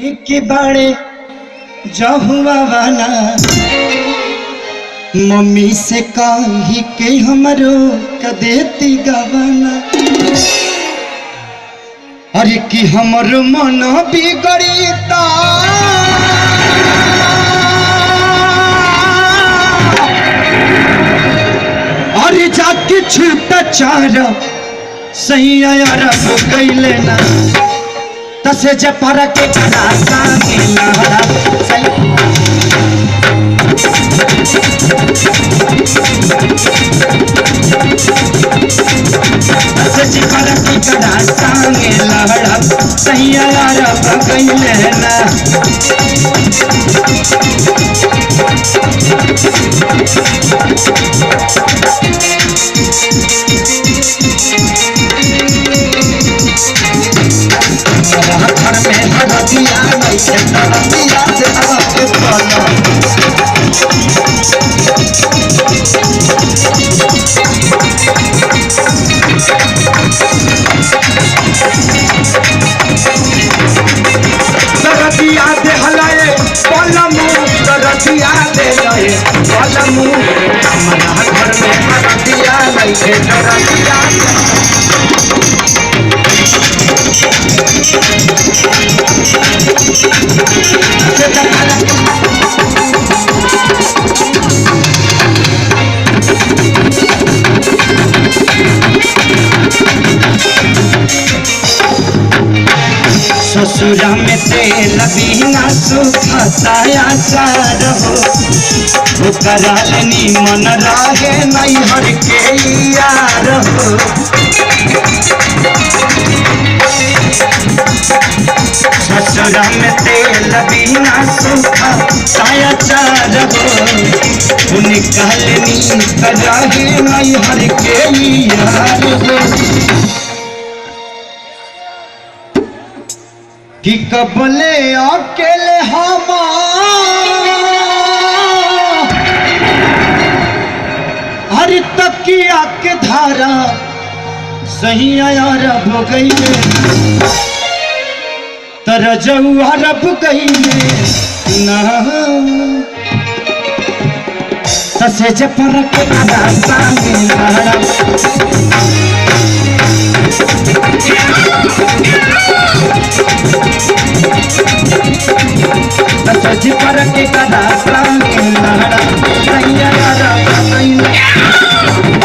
एक बाड़े जहुआ वाला मम्मी से कही के हमरो कदेती गवाना। अरे कि हमरो मन बिगड़ीता अरे जाके छूटा चार सही यार गईले ना तसे जपरा के रास्ता मिला तसे जपरा के रास्ता मिला सही यार गईले ना घर में हरदिया नहीं है हरदिया से हवा के पाला हरदिया दे हलाए पलमू हरदिया दे लए पलमू हमारा घर में हरदिया नहीं है हरदिया ससुरा में तेल बिना सुखताया चार हो करालनी मन रहे नहीं हर के यार हो ससुरा में तेल बिना सुखताया चार हो निकालनी रहे नहीं हर के यार हो कि कबले अकेले हम हर तकिया के धारा सही यार हो गई तर जऊआ रब गई ना तसे जपर के रास्ता मिला सजी पर के कदा प्राण के लहरा सैया यारा सैया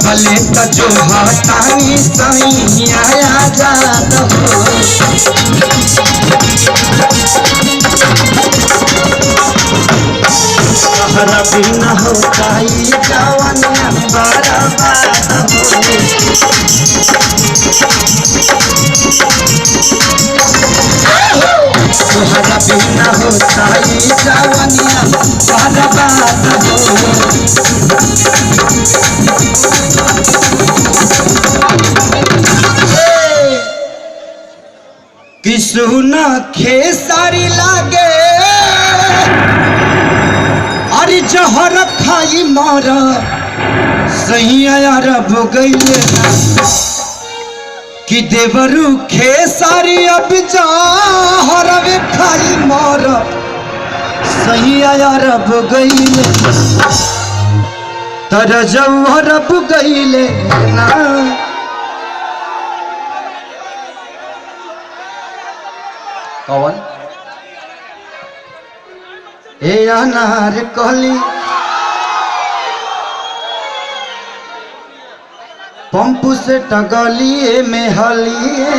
भले तो जो हतानी सही आया जात हो हर बिना होता ही जवान बर्बाद हो हर बिना होता ही जवान बर्बाद हो कि सुना खेसारी लागे अरे जहर खाई मारा सही यार हो गईले कि देवरू खेसारी अब जहर खाई मारा सही यार हो गईले तर जहर हो गईले ना कौन ए अनार कहली पंपू से टगलिए में हलिए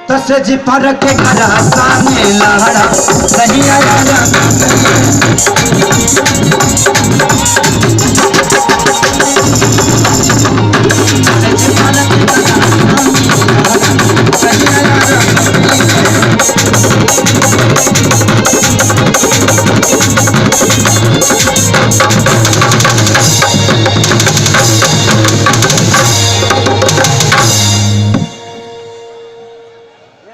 तस जी पर के घरा सामने लहरा सही आया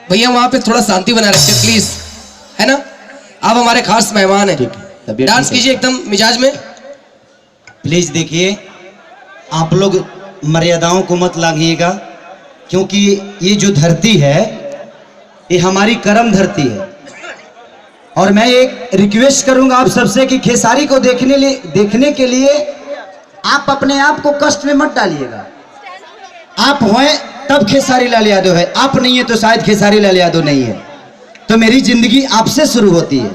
भैया वहां पे थोड़ा शांति बनाए रखिए प्लीज, है ना। आप हमारे खास मेहमान हैं, डांस कीजिए एकदम मिजाज में। प्लीज देखिए, आप लोग मर्यादाओं को मत लांघिएगा, क्योंकि ये जो धरती है ये हमारी कर्म धरती है। और मैं एक रिक्वेस्ट करूंगा आप सबसे कि खेसारी को देखने के लिए आप अपने आप को कष्ट में मत डालिएगा। आप हैं तब खेसारी लाल यादव है, आप नहीं है तो शायद खेसारी लाल यादव नहीं है। तो मेरी जिंदगी आपसे शुरू होती है।